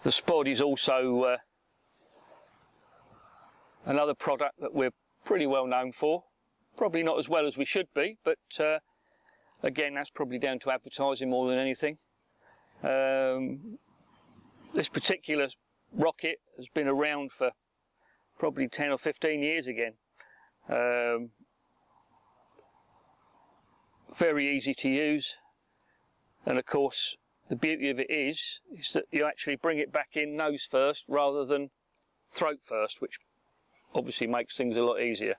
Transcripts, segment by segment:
The Spod is also another product that we're pretty well known for. Probably not as well as we should be, but again, that's probably down to advertising more than anything. This particular rocket has been around for probably 10 or 15 years again. Very easy to use, and of course the beauty of it is that you actually bring it back in nose first rather than throat first, which obviously makes things a lot easier.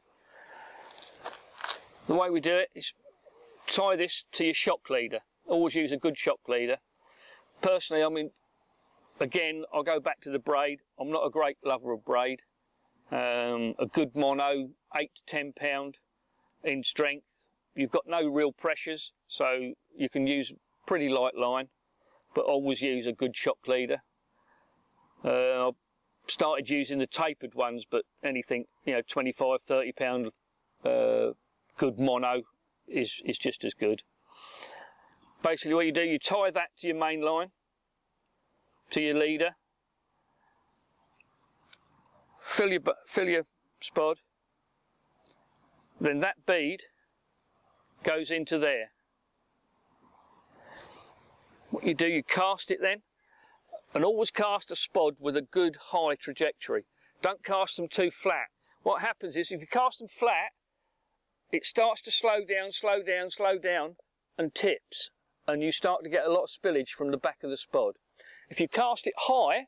The way we do it is tie this to your shock leader. Always use a good shock leader. Personally, I mean, again, I'll go back to the braid. I'm not a great lover of braid. A good mono, 8 to 10 pound in strength. You've got no real pressures, so you can use pretty light line, but always use a good shock leader. I've started using the tapered ones, but anything, you know, 25, 30 pound good mono is just as good. Basically what you do, you tie that to your main line, to your leader, fill your spod, then that bead goes into there. What you do, you cast it then, and always cast a spod with a good high trajectory. Don't cast them too flat. What happens is if you cast them flat, it starts to slow down, slow down, slow down, and tips, and you start to get a lot of spillage from the back of the spod. If you cast it high,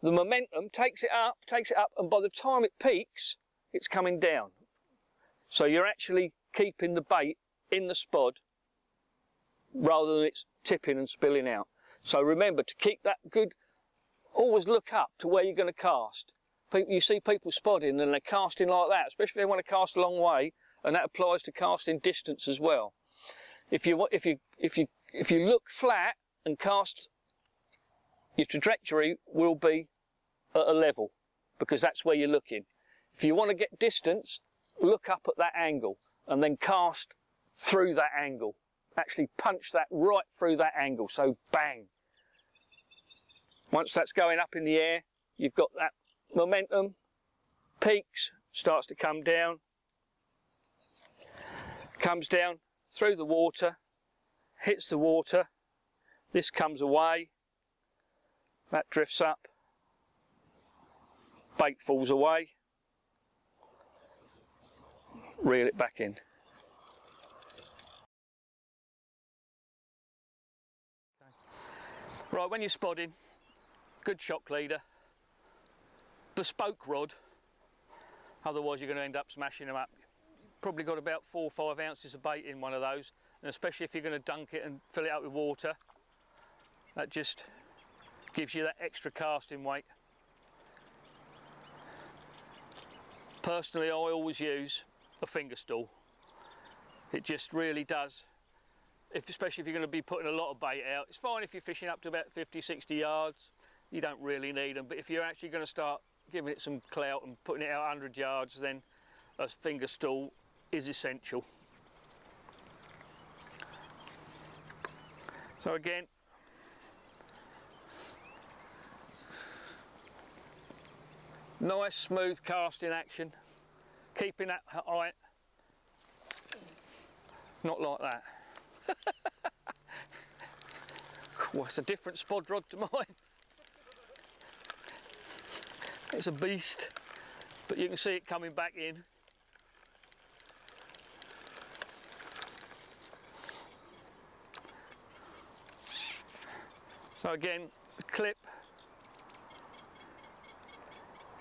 the momentum takes it up, and by the time it peaks, it's coming down. So you're actually keeping the bait in the spod rather than it's tipping and spilling out. So remember to keep that good, always look up to where you're going to cast. You see people spodding and they're casting like that, especially if they want to cast a long way, and that applies to casting distance as well. If you look flat and cast, your trajectory will be at a level, because that's where you're looking. If you want to get distance, look up at that angle and then cast through that angle. Actually punch that right through that angle, so bang. Once that's going up in the air, you've got that momentum, peaks, starts to come down, comes down through the water, hits the water, this comes away, that drifts up, bait falls away, reel it back in. Right, when you're spodding, good shock leader, bespoke rod, otherwise you're going to end up smashing them up. Probably got about 4 or 5 ounces of bait in one of those, and especially if you're going to dunk it and fill it up with water, that just gives you that extra casting weight. Personally, I always use a finger stool. It just really does. Especially if you're going to be putting a lot of bait out. It's fine if you're fishing up to about 50, 60 yards. You don't really need them, but if you're actually going to start giving it some clout and putting it out 100 yards, then a finger stool is essential. So again, nice smooth casting action, keeping that height, not like that. Well, it's a different spod rod to mine. It's a beast, but you can see it coming back in. So again, the clip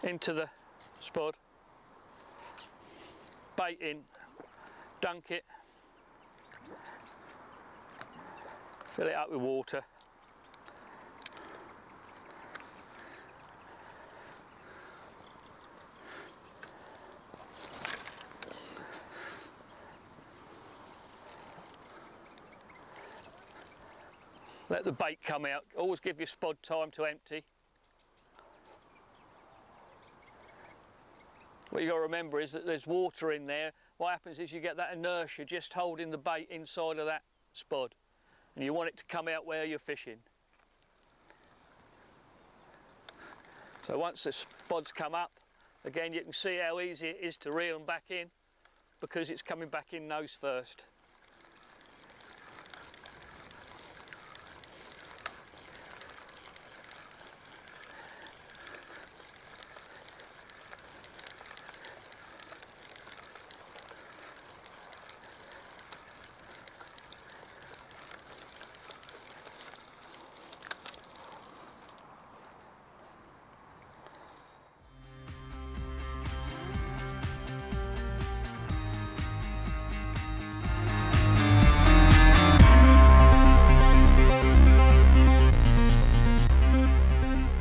into the spod, bait in, dunk it, fill it up with water. Let the bait come out. Always give your spod time to empty. What you've got to remember is that there's water in there. What happens is you get that inertia just holding the bait inside of that spod, and you want it to come out where you're fishing. So once the spods come up, again you can see how easy it is to reel them back in because it's coming back in nose first.